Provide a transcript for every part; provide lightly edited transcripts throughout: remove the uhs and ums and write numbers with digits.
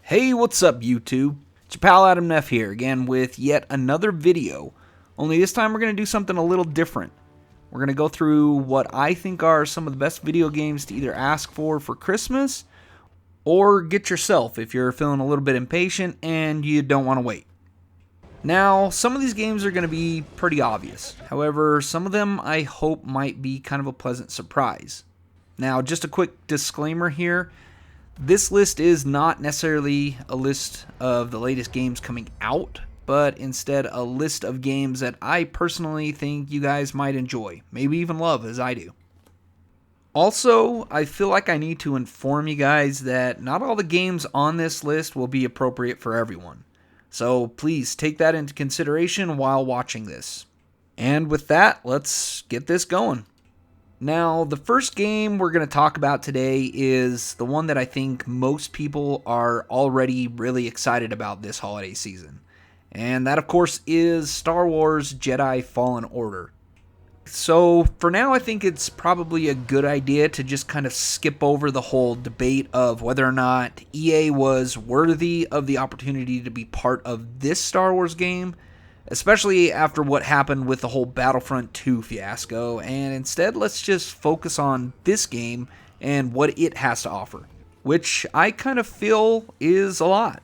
Hey, what's up YouTube? It's your pal Adam Neff here again with yet another video, only this time we're going to do something a little different. We're going to go through what I think are some of the best video games to either ask for Christmas or get yourself if you're feeling a little bit impatient and you don't want to wait. Now, some of these games are going to be pretty obvious. However, some of them I hope might be kind of a pleasant surprise. Now, just a quick disclaimer here. This list is not necessarily a list of the latest games coming out, but instead a list of games that I personally think you guys might enjoy, maybe even love as I do. Also, I feel like I need to inform you guys that not all the games on this list will be appropriate for everyone. So please take that into consideration while watching this. And with that, let's get this going. Now, the first game we're going to talk about today is the one that I think most people are already really excited about this holiday season. And that, of course, is Star Wars Jedi Fallen Order. So, for now, I think it's probably a good idea to just kind of skip over the whole debate of whether or not EA was worthy of the opportunity to be part of this Star Wars game, especially after what happened with the whole Battlefront 2 fiasco, and instead let's just focus on this game and what it has to offer, which I kind of feel is a lot.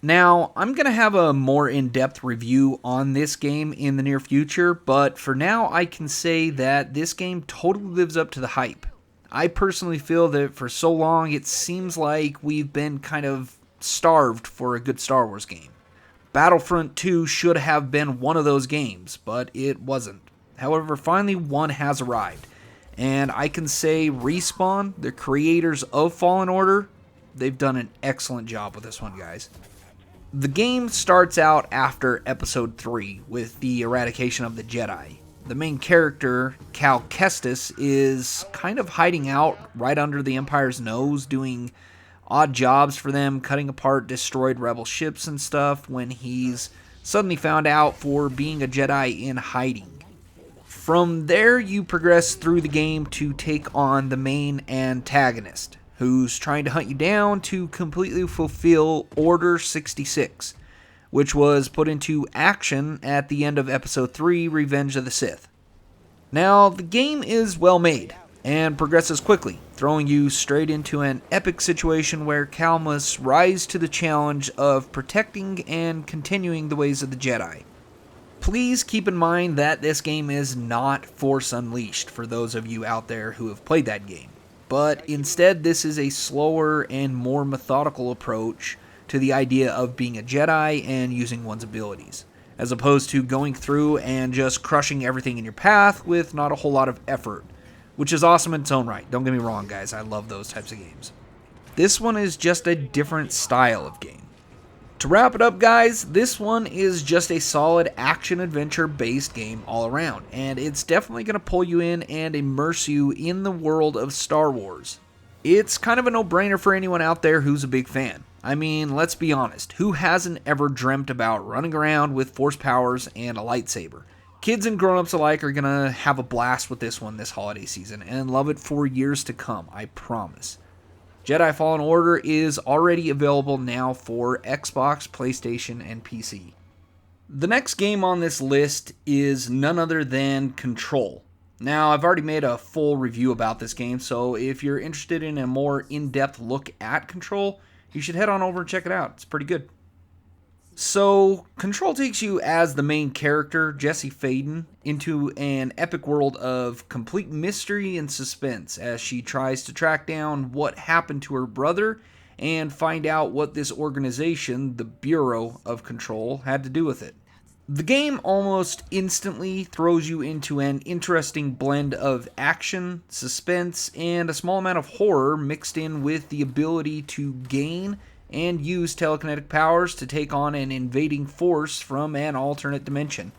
Now, I'm going to have a more in-depth review on this game in the near future, but for now I can say that this game totally lives up to the hype. I personally feel that for so long it seems like we've been kind of starved for a good Star Wars game. Battlefront 2 should have been one of those games, but it wasn't. However, finally one has arrived, and I can say Respawn, the creators of Fallen Order, they've done an excellent job with this one, guys. The game starts out after Episode 3 with the eradication of the Jedi. The main character, Cal Kestis, is kind of hiding out right under the Empire's nose, doing odd jobs for them, cutting apart destroyed rebel ships and stuff, when he's suddenly found out for being a Jedi in hiding. From there, you progress through the game to take on the main antagonist, who's trying to hunt you down to completely fulfill Order 66, which was put into action at the end of Episode 3, Revenge of the Sith. Now, the game is well made and progresses quickly, throwing you straight into an epic situation where Cal must rise to the challenge of protecting and continuing the ways of the Jedi. Please keep in mind that this game is not Force Unleashed for those of you out there who have played that game, but instead this is a slower and more methodical approach to the idea of being a Jedi and using one's abilities, as opposed to going through and just crushing everything in your path with not a whole lot of effort, which is awesome in its own right. Don't get me wrong, guys. I love those types of games. This one is just a different style of game. To wrap it up, guys, this one is just a solid action-adventure based game all around, and it's definitely going to pull you in and immerse you in the world of Star Wars. It's kind of a no-brainer for anyone out there who's a big fan. I mean, let's be honest, who hasn't ever dreamt about running around with force powers and a lightsaber? Kids and grown-ups alike are going to have a blast with this one this holiday season and love it for years to come, I promise. Jedi Fallen Order is already available now for Xbox, PlayStation, and PC. The next game on this list is none other than Control. Now, I've already made a full review about this game, so if you're interested in a more in-depth look at Control, you should head on over and check it out. It's pretty good. So, Control takes you as the main character, Jesse Faden, into an epic world of complete mystery and suspense as she tries to track down what happened to her brother and find out what this organization, the Bureau of Control, had to do with it. The game almost instantly throws you into an interesting blend of action, suspense, and a small amount of horror mixed in with the ability to gain and use telekinetic powers to take on an invading force from an alternate dimension.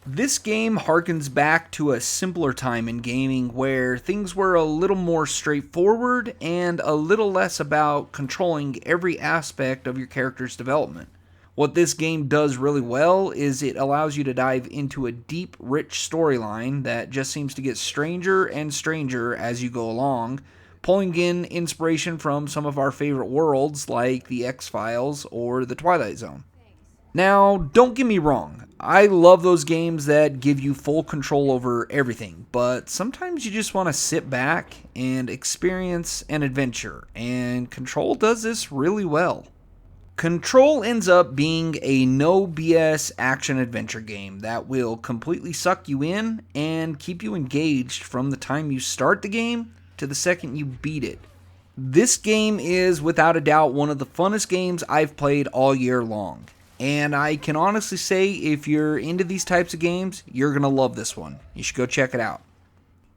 This game harkens back to a simpler time in gaming where things were a little more straightforward and a little less about controlling every aspect of your character's development. What this game does really well is it allows you to dive into a deep, rich storyline that just seems to get stranger and stranger as you go along, pulling in inspiration from some of our favorite worlds like the X-Files or the Twilight Zone. Now, don't get me wrong, I love those games that give you full control over everything, but sometimes you just want to sit back and experience an adventure, and Control does this really well. Control ends up being a no BS action adventure game that will completely suck you in and keep you engaged from the time you start the game to the second you beat it. This game is without a doubt one of the funnest games I've played all year long. And I can honestly say, if you're into these types of games, you're going to love this one. You should go check it out.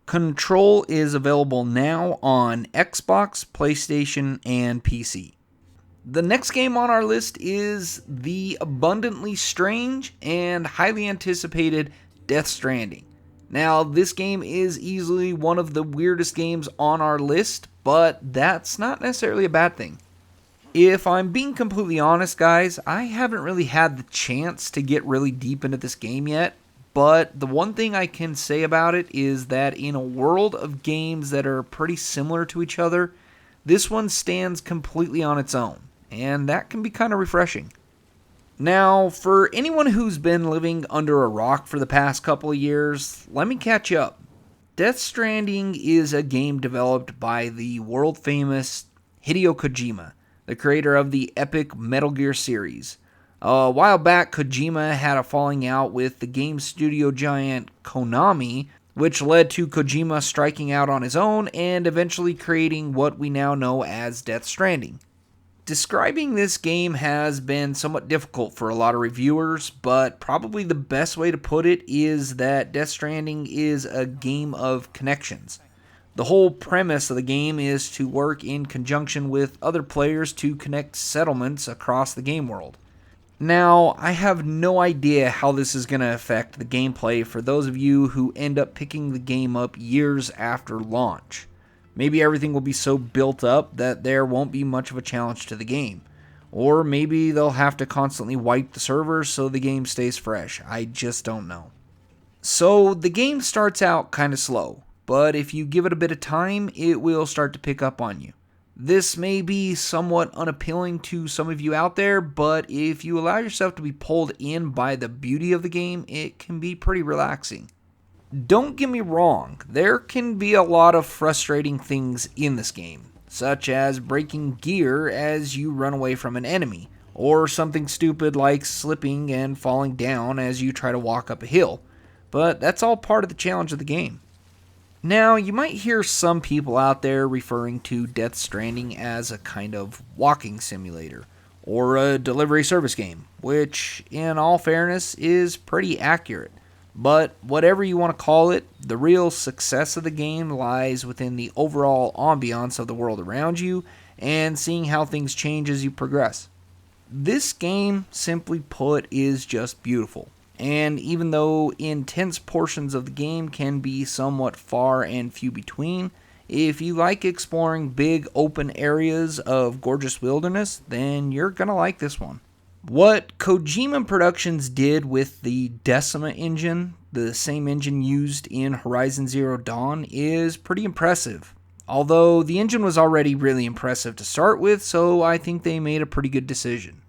Control is available now on Xbox, PlayStation, and PC. The next game on our list is the abundantly strange and highly anticipated Death Stranding. Now, this game is easily one of the weirdest games on our list, but that's not necessarily a bad thing. If I'm being completely honest, guys, I haven't really had the chance to get really deep into this game yet, but the one thing I can say about it is that in a world of games that are pretty similar to each other, this one stands completely on its own, and that can be kind of refreshing. Now, for anyone who's been living under a rock for the past couple of years, let me catch you up. Death Stranding is a game developed by the world-famous Hideo Kojima, the creator of the epic Metal Gear series. A while back, Kojima had a falling out with the game studio giant Konami, which led to Kojima striking out on his own and eventually creating what we now know as Death Stranding. Describing this game has been somewhat difficult for a lot of reviewers, but probably the best way to put it is that Death Stranding is a game of connections. The whole premise of the game is to work in conjunction with other players to connect settlements across the game world. Now, I have no idea how this is going to affect the gameplay for those of you who end up picking the game up years after launch. Maybe everything will be so built up that there won't be much of a challenge to the game. Or maybe they'll have to constantly wipe the servers so the game stays fresh. I just don't know. So, the game starts out kind of slow, but if you give it a bit of time, it will start to pick up on you. This may be somewhat unappealing to some of you out there, but if you allow yourself to be pulled in by the beauty of the game, it can be pretty relaxing. Don't get me wrong, there can be a lot of frustrating things in this game, such as breaking gear as you run away from an enemy, or something stupid like slipping and falling down as you try to walk up a hill, but that's all part of the challenge of the game. Now, you might hear some people out there referring to Death Stranding as a kind of walking simulator, or a delivery service game, which, in all fairness, is pretty accurate. But whatever you want to call it, the real success of the game lies within the overall ambiance of the world around you, and seeing how things change as you progress. This game, simply put, is just beautiful. And even though intense portions of the game can be somewhat far and few between, if you like exploring big open areas of gorgeous wilderness, then you're gonna like this one. What Kojima Productions did with the Decima engine, the same engine used in Horizon Zero Dawn, is pretty impressive. Although the engine was already really impressive to start with, so I think they made a pretty good decision.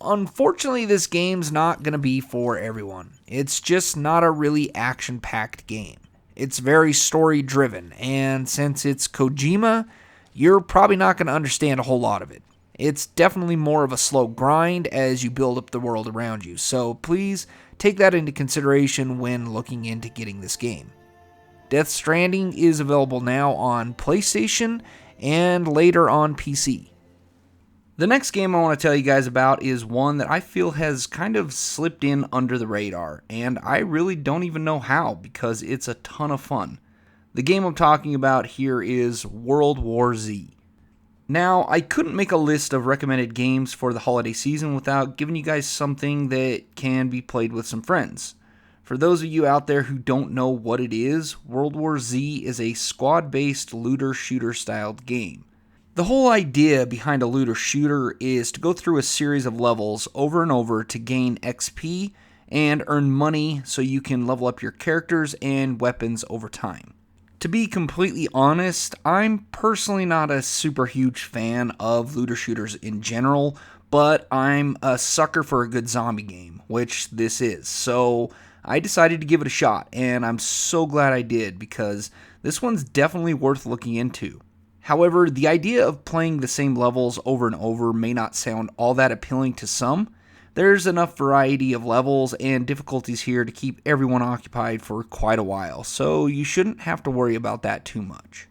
Unfortunately, this game's not going to be for everyone. It's just not a really action-packed game. It's very story-driven, and since it's Kojima, you're probably not going to understand a whole lot of it. It's definitely more of a slow grind as you build up the world around you, so please take that into consideration when looking into getting this game. Death Stranding is available now on PlayStation and later on PC. The next game I want to tell you guys about is one that I feel has kind of slipped in under the radar, and I really don't even know how because it's a ton of fun. The game I'm talking about here is World War Z. Now, I couldn't make a list of recommended games for the holiday season without giving you guys something that can be played with some friends. For those of you out there who don't know what it is, World War Z is a squad-based looter-shooter styled game. The whole idea behind a looter shooter is to go through a series of levels over and over to gain XP and earn money so you can level up your characters and weapons over time. To be completely honest, I'm personally not a super huge fan of looter shooters in general, but I'm a sucker for a good zombie game, which this is. So I decided to give it a shot, and I'm so glad I did because this one's definitely worth looking into. However, the idea of playing the same levels over and over may not sound all that appealing to some. There's enough variety of levels and difficulties here to keep everyone occupied for quite a while, so you shouldn't have to worry about that too much.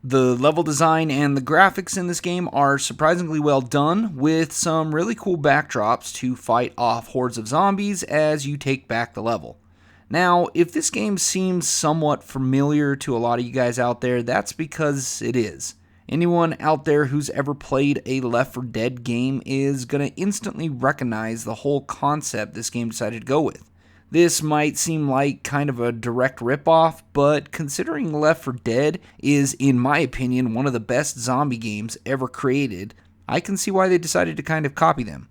The level design and the graphics in this game are surprisingly well done, with some really cool backdrops to fight off hordes of zombies as you take back the level. Now, if this game seems somewhat familiar to a lot of you guys out there, that's because it is. Anyone out there who's ever played a Left 4 Dead game is going to instantly recognize the whole concept this game decided to go with. This might seem like kind of a direct ripoff, but considering Left 4 Dead is, in my opinion, one of the best zombie games ever created, I can see why they decided to kind of copy them.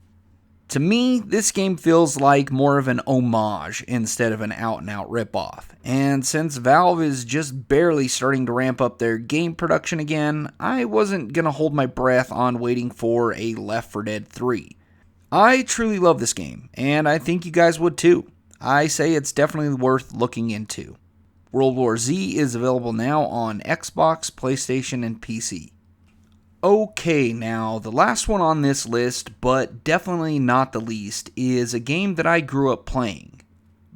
To me, this game feels like more of an homage instead of an out-and-out ripoff. And since Valve is just barely starting to ramp up their game production again, I wasn't going to hold my breath on waiting for a Left 4 Dead 3. I truly love this game, and I think you guys would too. I say it's definitely worth looking into. World War Z is available now on Xbox, PlayStation, and PC. Okay, now the last one on this list, but definitely not the least, is a game that I grew up playing.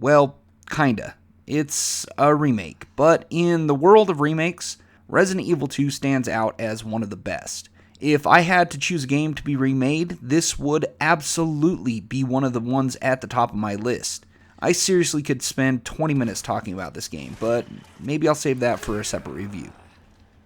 Well, kinda. It's a remake, but in the world of remakes, Resident Evil 2 stands out as one of the best. If I had to choose a game to be remade, this would absolutely be one of the ones at the top of my list. I seriously could spend 20 minutes talking about this game, but maybe I'll save that for a separate review.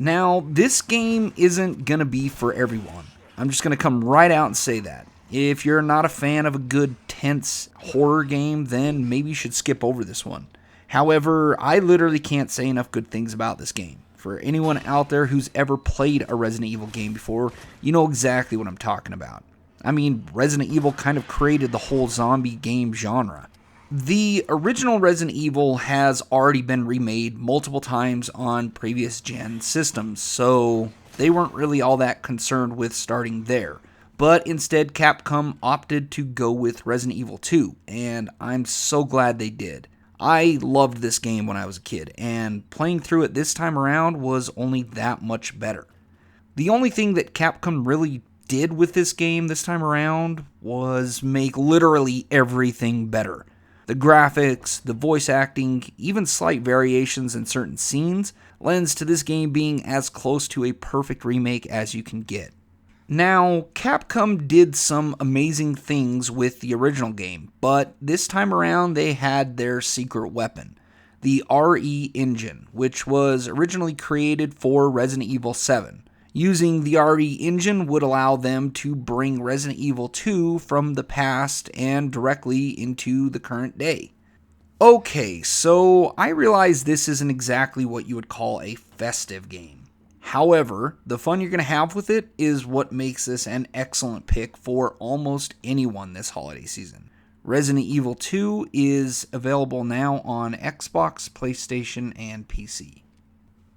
Now, this game isn't going to be for everyone. I'm just going to come right out and say that. If you're not a fan of a good, tense horror game, then maybe you should skip over this one. However, I literally can't say enough good things about this game. For anyone out there who's ever played a Resident Evil game before, you know exactly what I'm talking about. I mean, Resident Evil kind of created the whole zombie game genre. The original Resident Evil has already been remade multiple times on previous gen systems, so they weren't really all that concerned with starting there. But instead, Capcom opted to go with Resident Evil 2, and I'm so glad they did. I loved this game when I was a kid, and playing through it this time around was only that much better. The only thing that Capcom really did with this game this time around was make literally everything better. The graphics, the voice acting, even slight variations in certain scenes lends to this game being as close to a perfect remake as you can get. Now, Capcom did some amazing things with the original game, but this time around they had their secret weapon, the RE engine, which was originally created for Resident Evil 7. Using the RE engine would allow them to bring Resident Evil 2 from the past and directly into the current day. Okay, so I realize this isn't exactly what you would call a festive game. However, the fun you're going to have with it is what makes this an excellent pick for almost anyone this holiday season. Resident Evil 2 is available now on Xbox, PlayStation, and PC.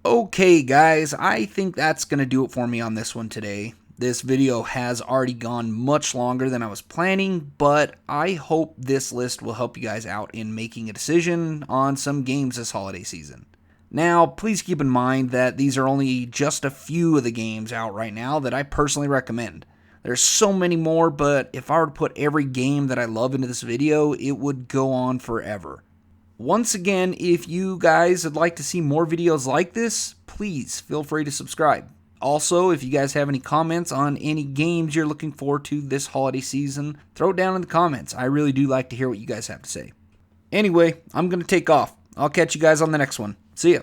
Okay guys, I think that's going to do it for me on this one today. This video has already gone much longer than I was planning, but I hope this list will help you guys out in making a decision on some games this holiday season. Now, please keep in mind that these are only just a few of the games out right now that I personally recommend. There's so many more, but if I were to put every game that I love into this video, it would go on forever. Once again, if you guys would like to see more videos like this, please feel free to subscribe. Also, if you guys have any comments on any games you're looking forward to this holiday season, throw it down in the comments. I really do like to hear what you guys have to say. Anyway, I'm going to take off. I'll catch you guys on the next one. See ya.